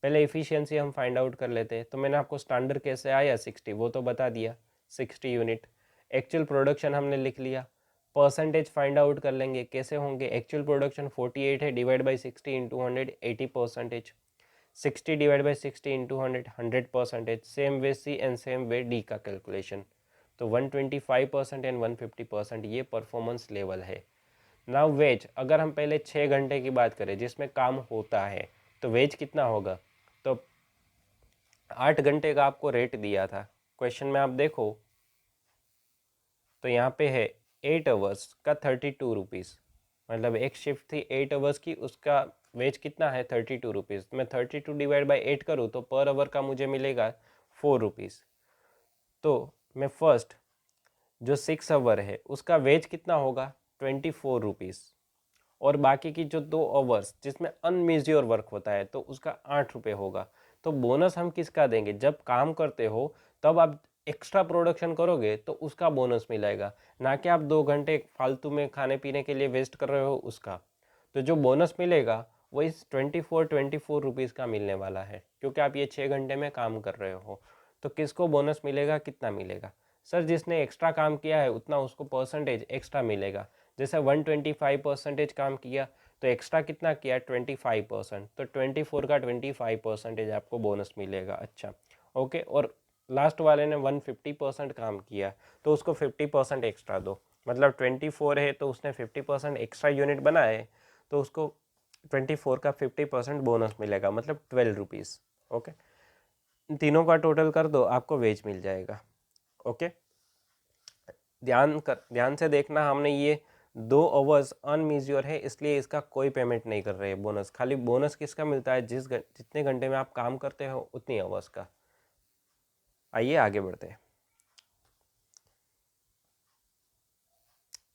पहले इफिशियंसी हम फाइंड आउट कर लेते हैं। तो मैंने आपको स्टैंडर्ड कैसे आया 60, वो तो बता दिया, 60 यूनिट। एक्चुअल प्रोडक्शन हमने लिख लिया। परसेंटेज फाइंड आउट कर लेंगे, कैसे होंगे? एक्चुअल प्रोडक्शन 48 है, divide by 60 into 100, 80%। 60 divide by 60 into 100, 100%। Same way C and same way D का कैलकुलेशन। तो 125% एंड 150%, ये परफॉर्मेंस लेवल है। नाउ वेज, अगर हम पहले 6 घंटे की बात करें जिसमें काम होता है, तो वेज कितना होगा? तो 8 घंटे का आपको रेट दिया था क्वेश्चन में, आप देखो तो यहाँ पे है 8 आवर्स का 32 रुपीज़, मतलब एक शिफ्ट थी 8 आवर्स की, उसका वेज कितना है? 32 रुपीज़। मैं 32 डिवाइड बाई 8 करूँ तो पर आवर का मुझे मिलेगा 4 रुपीज़। तो मैं फर्स्ट जो 6 आवर है उसका वेज कितना होगा? 24 रुपीज़। और बाकी की जो 2 आवर्स जिसमें अनमेज्योर वर्क होता है तो उसका 8 रुपये होगा। तो बोनस हम किसका देंगे? जब काम करते हो तब आप एक्स्ट्रा प्रोडक्शन करोगे तो उसका बोनस मिलेगा, ना कि आप 2 घंटे फालतू में खाने पीने के लिए वेस्ट कर रहे हो उसका। तो जो बोनस मिलेगा वो इस 24 रुपीज़ का मिलने वाला है, क्योंकि आप ये 6 घंटे में काम कर रहे हो। तो किसको बोनस मिलेगा? कितना मिलेगा? सर, जिसने एक्स्ट्रा काम किया है उतना उसको परसेंटेज एक्स्ट्रा मिलेगा। जैसे 125% काम किया तो एक्स्ट्रा कितना किया? 25%। तो 24 का 25% आपको बोनस मिलेगा। अच्छा, ओके। और लास्ट वाले ने 150% काम किया तो उसको 50% एक्स्ट्रा दो, मतलब 24 है तो उसने 50% एक्स्ट्रा यूनिट बनाए तो उसको 24 का 50% बोनस मिलेगा, मतलब 12 रुपीज़। ओके, तीनों का टोटल कर दो, आपको वेज मिल जाएगा। ओके, ध्यान से देखना, हमने ये 2 आवर्स अनमेज्योर है इसलिए इसका कोई पेमेंट नहीं कर रहे हैं बोनस। खाली बोनस किसका मिलता है? जितने घंटे में आप काम करते हो उतनी आवर्स का। आइए आगे बढ़ते हैं।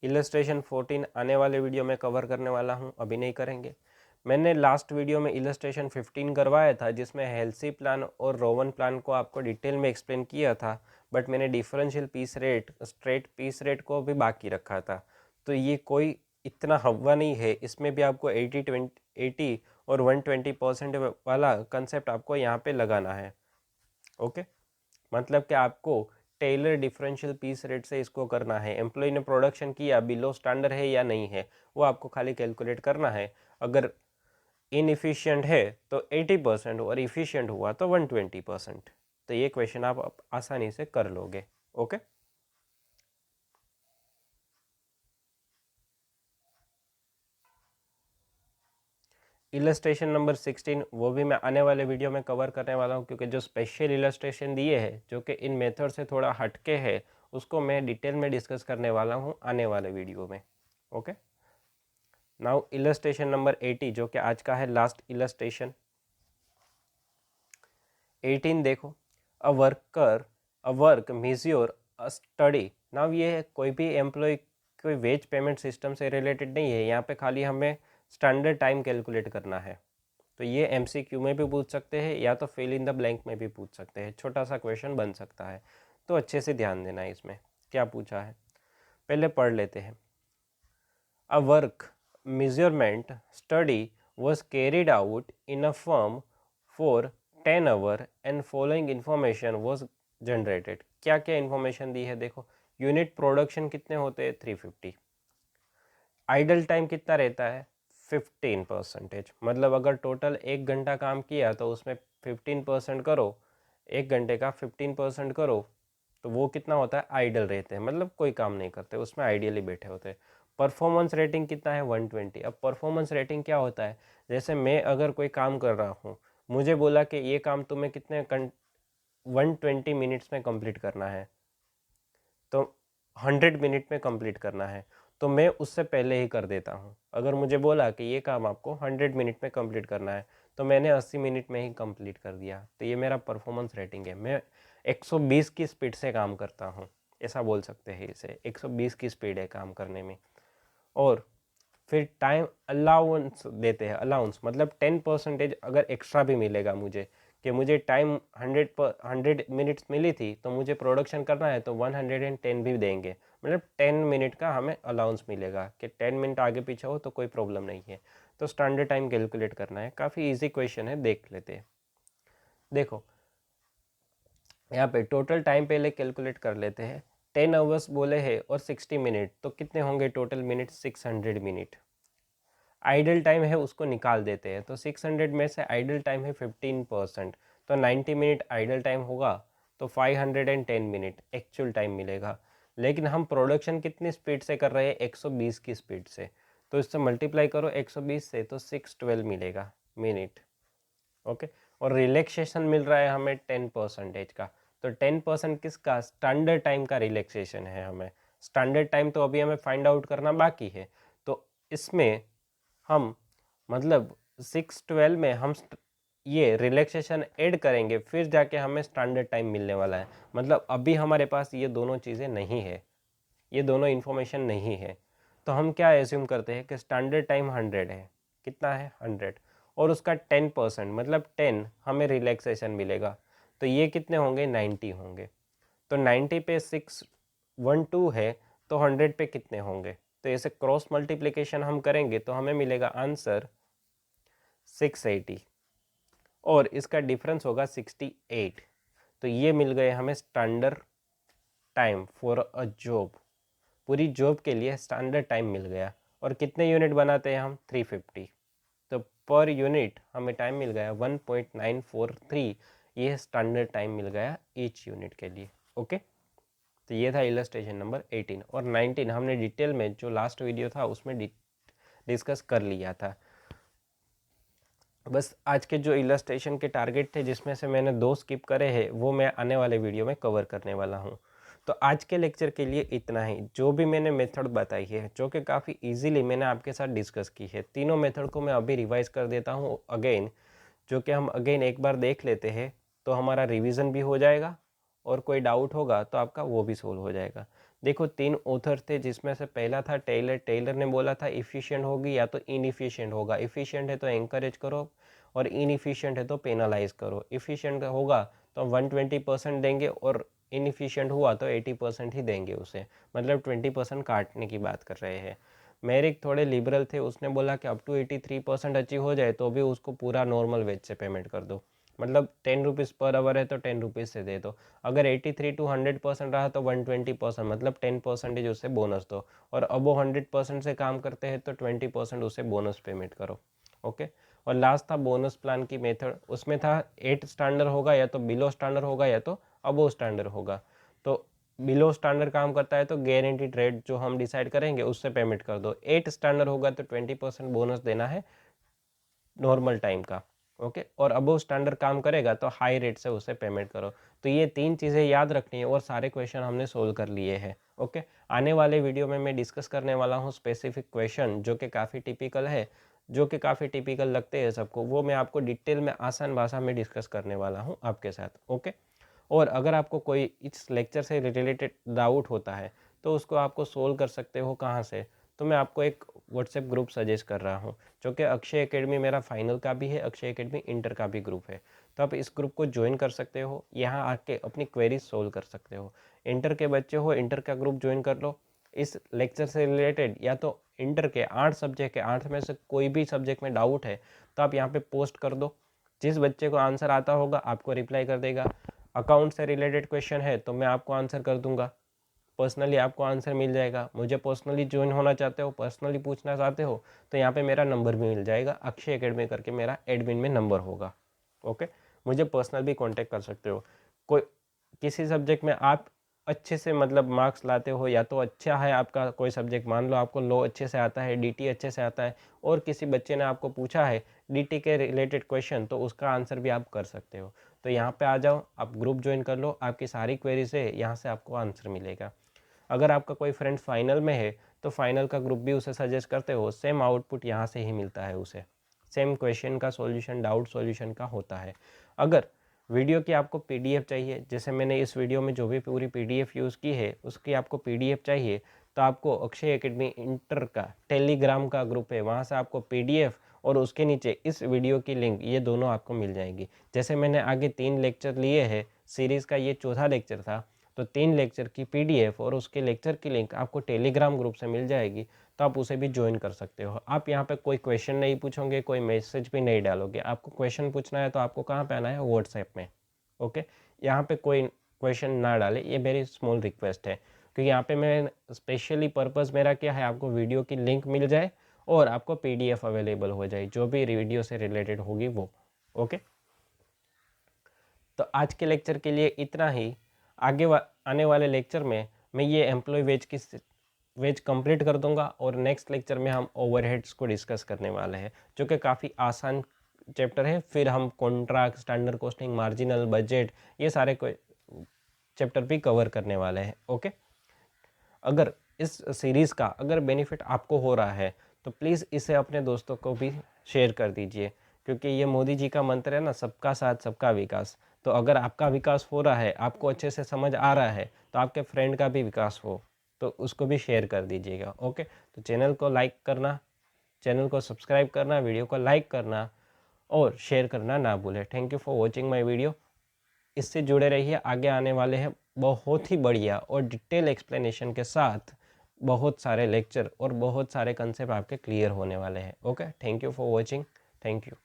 इलस्ट्रेशन 14 आने वाले वीडियो में कवर करने वाला हूँ, अभी नहीं करेंगे। मैंने लास्ट वीडियो में इलस्ट्रेशन 15 करवाया था जिसमें हेल्सी प्लान और रोवन प्लान को आपको डिटेल में एक्सप्लेन किया था, बट मैंने differential piece rate, straight piece rate को भी बाकी रखा था। तो ये कोई इतना हवा नहीं है, इसमें भी आपको 80 और 120% वाला कंसेप्ट आपको यहाँ पे लगाना है। ओके, मतलब कि आपको टेलर डिफरेंशियल पीस रेट से इसको करना है। एम्प्लॉय ने प्रोडक्शन किया, बिलो स्टैंडर्ड है या नहीं है वो आपको खाली कैलकुलेट करना है। अगर इनएफिशिएंट है तो 80% और इफिशिएंट हुआ तो 120%। तो ये क्वेश्चन आप आसानी से कर लोगे। ओके, इलस्ट्रेशन नंबर 16 वो भी मैं आने वाले वीडियो में कवर करने वाला हूँ, क्योंकि जो स्पेशल इलस्ट्रेशन दिए हैं जो कि इन मेथड से थोड़ा हटके है उसको मैं डिटेल में डिस्कस करने वाला हूँ आने वाले वीडियो में। ओके, नाउ इलस्ट्रेशन नंबर 80 जो कि आज का है लास्ट इलस्ट्रेशन। 18 देखो, a work majeure a study. Now ये कोई भी एम्प्लॉय कोई वेज पेमेंट सिस्टम से रिलेटेड नहीं है, यहाँ पे खाली हमें स्टैंडर्ड टाइम कैलकुलेट करना है। तो ये एमसीक्यू में भी पूछ सकते हैं या तो फिल इन द ब्लैंक में भी पूछ सकते हैं, छोटा सा क्वेश्चन बन सकता है। तो अच्छे से ध्यान देना है इसमें क्या पूछा है, पहले पढ़ लेते हैं। A work measurement study was carried out in a firm for 10 hour and following information was generated। क्या क्या इन्फॉर्मेशन दी है देखो, यूनिट प्रोडक्शन कितने होते हैं 350, आइडल टाइम कितना रहता है 15%। मतलब अगर टोटल 1 घंटा काम किया तो उसमें 15% करो, 1 घंटे का 15% करो, तो वो कितना होता है आइडल रहते हैं, मतलब कोई काम नहीं करते, उसमें आइडियली बैठे होते हैं। परफॉर्मेंस रेटिंग कितना है 120। अब परफॉर्मेंस रेटिंग क्या होता है, जैसे मैं अगर कोई काम कर रहा हूँ, मुझे बोला कि ये काम तुम्हें कितने 120 मिनट्स में कंप्लीट करना है, तो 100 मिनट में कंप्लीट करना है, तो मैं उससे पहले ही कर देता हूँ। अगर मुझे बोला कि ये काम आपको 100 मिनट में कंप्लीट करना है, तो मैंने 80 मिनट में ही कंप्लीट कर दिया, तो ये मेरा परफॉर्मेंस रेटिंग है। मैं 120 की स्पीड से काम करता हूँ, ऐसा बोल सकते हैं इसे, 120 की स्पीड है काम करने में। और फिर टाइम अलाउंस देते हैं, अलाउंस मतलब 10% अगर एक्स्ट्रा भी मिलेगा मुझे, कि मुझे टाइम 100 मिनट्स मिली थी तो मुझे प्रोडक्शन करना है, तो 110 भी देंगे, मतलब 10 मिनट का हमें अलाउंस मिलेगा, कि 10 मिनट आगे पीछे हो तो कोई प्रॉब्लम नहीं है। तो स्टैंडर्ड टाइम कैलकुलेट करना है, काफ़ी इजी क्वेश्चन है, देख लेते हैं। देखो यहाँ पे टोटल टाइम पहले कैलकुलेट कर लेते हैं। 10 आवर्स बोले हैं और 60 मिनट, तो कितने होंगे total minute, 600 minute. Idle time है उसको निकाल देते हैं, तो 600 में से आइडल टाइम है 15%, तो 90 मिनट आइडल टाइम होगा, तो 510 मिनट एक्चुअल टाइम मिलेगा। लेकिन हम प्रोडक्शन कितनी स्पीड से कर रहे हैं, 120 की स्पीड से, तो इससे मल्टीप्लाई करो 120 से, तो 612 मिलेगा मिनट। ओके, और रिलैक्सेशन मिल रहा है हमें 10% का, तो 10% किसका, स्टैंडर्ड टाइम का रिलैक्सेशन है हमें। स्टैंडर्ड टाइम तो अभी हमें फाइंड आउट करना बाकी है, तो इसमें हम मतलब 612 में हम ये रिलैक्सेशन ऐड करेंगे, फिर जाके हमें स्टैंडर्ड टाइम मिलने वाला है। मतलब अभी हमारे पास ये दोनों चीज़ें नहीं है, ये दोनों इन्फॉर्मेशन नहीं है, तो हम क्या एज्यूम करते हैं कि स्टैंडर्ड टाइम 100 है, कितना है 100, और उसका 10% मतलब 10 हमें रिलैक्सेशन मिलेगा, तो ये कितने होंगे 90 होंगे। तो 90 पे 612 है, तो 100 पे कितने होंगे, तो ऐसे क्रॉस मल्टीप्लिकेशन हम करेंगे तो हमें मिलेगा आंसर 680, और इसका डिफरेंस होगा 68। तो ये मिल गए हमें standard time for a job, पूरी जॉब के लिए स्टैंडर्ड टाइम मिल गया। और कितने यूनिट बनाते हैं हम, 350, तो पर यूनिट हमें टाइम मिल गया 1.943, ये स्टैंडर्ड टाइम मिल गया ईच यूनिट के लिए। ओके, तो ये था इलस्ट्रेशन नंबर 18। और 19 हमने डिटेल में जो लास्ट वीडियो था उसमें डिस्कस कर लिया था। बस आज के जो इलस्ट्रेशन के टारगेट थे, जिसमें से मैंने 2 स्किप करे हैं, वो मैं आने वाले वीडियो में कवर करने वाला हूँ। तो आज के लेक्चर के लिए इतना ही। जो भी मैंने मेथड बताई है, जो कि काफ़ी इजीली मैंने आपके साथ डिस्कस की है, तीनों मेथड को मैं अभी रिवाइज कर देता हूँ अगेन, जो कि हम अगेन एक बार देख लेते हैं, तो हमारा रिवीजन भी हो जाएगा, और कोई डाउट होगा तो आपका वो भी सोल्व हो जाएगा। देखो 3 ऑथर थे, जिसमें से पहला था टेलर। टेलर ने बोला था इफ़िशिएंट होगी या तो इनइफिशिएंट होगा, इफ़िशिएंट है तो एंकरेज करो, और इनइफिशिएंट है तो पेनलाइज करो। इफ़िशिएंट होगा तो 120% देंगे, और इनइफिशिएंट हुआ तो 80% ही देंगे उसे, मतलब 20% काटने की बात कर रहे हैं। मेरिक थोड़े लिबरल थे, उसने बोला कि अप टू 83% अचीव हो जाए तो भी उसको पूरा नॉर्मल वेज से पेमेंट कर दो, मतलब 10 रुपीज़ पर आवर है तो 10 रुपीज़ से दे दो। अगर 83 टू 100% रहा तो 120%, मतलब 10% उसे बोनस दो, और अब वो 100% से काम करते हैं तो 20% उसे बोनस पेमेंट करो। ओके, और लास्ट था बोनस प्लान की मेथड, उसमें था 8 स्टैंडर्ड होगा या तो बिलो स्टैंडर्ड होगा या तो अबो स्टैंडर्ड होगा। तो बिलो स्टैंडर्ड काम करता है तो गारंटीड रेट जो हम डिसाइड करेंगे उससे पेमेंट कर दो। 8 स्टैंडर्ड होगा तो 20% बोनस देना है नॉर्मल टाइम का। ओके, और अबव स्टैंडर्ड काम करेगा तो हाई रेट से उसे पेमेंट करो। तो ये 3 चीज़ें याद रखनी है, और सारे क्वेश्चन हमने सोल्व कर लिए हैं। ओके, आने वाले वीडियो में मैं डिस्कस करने वाला हूँ स्पेसिफिक क्वेश्चन, जो कि काफ़ी टिपिकल है, जो कि काफ़ी टिपिकल लगते हैं सबको, वो मैं आपको डिटेल में आसान भाषा में डिस्कस करने वाला हूँ आपके साथ। ओके, और अगर आपको कोई इस लेक्चर से रिलेटेड डाउट होता है तो उसको आपको सोल्व कर सकते हो कहाँ से, तो मैं आपको एक व्हाट्सएप ग्रुप सजेस्ट कर रहा हूँ जो कि अक्षय एकेडमी मेरा फाइनल का भी है, अक्षय एकेडमी इंटर का भी ग्रुप है। तो आप इस ग्रुप को ज्वाइन कर सकते हो, यहाँ आके अपनी क्वेरीज सोल्व कर सकते हो। इंटर के बच्चे हो, इंटर का ग्रुप ज्वाइन कर लो। इस लेक्चर से रिलेटेड या तो इंटर के 8 सब्जेक्ट है, 8 में से कोई भी सब्जेक्ट में डाउट है तो आप यहाँ पे पोस्ट कर दो। जिस बच्चे को आंसर आता होगा आपको रिप्लाई कर देगा। अकाउंट से रिलेटेड क्वेश्चन है तो मैं आपको आंसर कर दूंगा, पर्सनली आपको आंसर मिल जाएगा। मुझे पर्सनली ज्वाइन होना चाहते हो, पर्सनली पूछना चाहते हो तो यहाँ पे मेरा नंबर भी मिल जाएगा, अक्षय एकेडमी करके मेरा एडमिन में नंबर होगा। ओके, मुझे पर्सनल भी कांटेक्ट कर सकते हो। कोई किसी सब्जेक्ट में आप अच्छे से मतलब मार्क्स लाते हो, या तो अच्छा है आपका कोई सब्जेक्ट, मान लो आपको लॉ अच्छे से आता है, डीटी अच्छे से आता है, और किसी बच्चे ने आपको पूछा है डीटी के रिलेटेड क्वेश्चन, तो उसका आंसर भी आप कर सकते हो। तो यहाँ पे आ जाओ, आप ग्रुप ज्वाइन कर लो, आपकी सारी क्वेरी से यहाँ से आपको आंसर मिलेगा। अगर आपका कोई फ्रेंड फाइनल में है तो फाइनल का ग्रुप भी उसे सजेस्ट करते हो, सेम आउटपुट यहाँ से ही मिलता है उसे, सेम क्वेश्चन का सॉल्यूशन, डाउट सॉल्यूशन का होता है। अगर वीडियो की आपको पीडीएफ चाहिए, जैसे मैंने इस वीडियो में जो भी पूरी पीडीएफ यूज़ की है उसकी आपको पीडीएफ चाहिए, तो आपको अक्षय एकेडमी इंटर का टेलीग्राम का ग्रुप है, वहाँ से आपको पीडीएफ और उसके नीचे इस वीडियो की लिंक, ये दोनों आपको मिल जाएगी। जैसे मैंने आगे 3 लेक्चर लिए हैं, सीरीज़ का ये चौथा लेक्चर था, तो 3 लेक्चर की पीडीएफ और उसके लेक्चर की लिंक आपको टेलीग्राम ग्रुप से मिल जाएगी, तो आप उसे भी ज्वाइन कर सकते हो। आप यहाँ पे कोई क्वेश्चन नहीं पूछोगे, कोई मैसेज भी नहीं डालोगे। आपको क्वेश्चन पूछना है तो आपको कहाँ पे आना है, व्हाट्सएप में। ओके, यहाँ पे कोई क्वेश्चन ना डाले, ये मेरी स्मॉल रिक्वेस्ट है, क्योंकि यहाँ पे मैं स्पेशली पर्पज़ मेरा क्या है, आपको वीडियो की लिंक मिल जाए और आपको पीडीएफ अवेलेबल हो जाए जो भी वीडियो से रिलेटेड होगी वो। ओके, तो आज के लेक्चर के लिए इतना ही। आगे आने वाले लेक्चर में मैं ये एम्प्लॉय वेज कंप्लीट कर दूंगा, और नेक्स्ट लेक्चर में हम ओवरहेड्स को डिस्कस करने वाले हैं, जो कि काफ़ी आसान चैप्टर है। फिर हम contract, standard costing, marginal budget, ये सारे चैप्टर भी कवर करने वाले हैं। ओके, अगर इस सीरीज़ का अगर बेनिफिट आपको हो रहा है तो प्लीज़ इसे अपने दोस्तों को भी शेयर कर दीजिए, क्योंकि ये मोदी जी का मंत्र है ना, सबका साथ सबका विकास। तो अगर आपका विकास हो रहा है, आपको अच्छे से समझ आ रहा है, तो आपके फ्रेंड का भी विकास हो तो उसको भी शेयर कर दीजिएगा। ओके, तो चैनल को लाइक करना, चैनल को सब्सक्राइब करना, वीडियो को लाइक करना और शेयर करना ना भूलें। Thank you for watching my video. इससे जुड़े रहिए, आगे आने वाले हैं बहुत ही बढ़िया और डिटेल एक्सप्लेनेशन के साथ बहुत सारे लेक्चर और बहुत सारे कंसेप्ट आपके क्लियर होने वाले हैं। Okay, thank you for watching, thank you.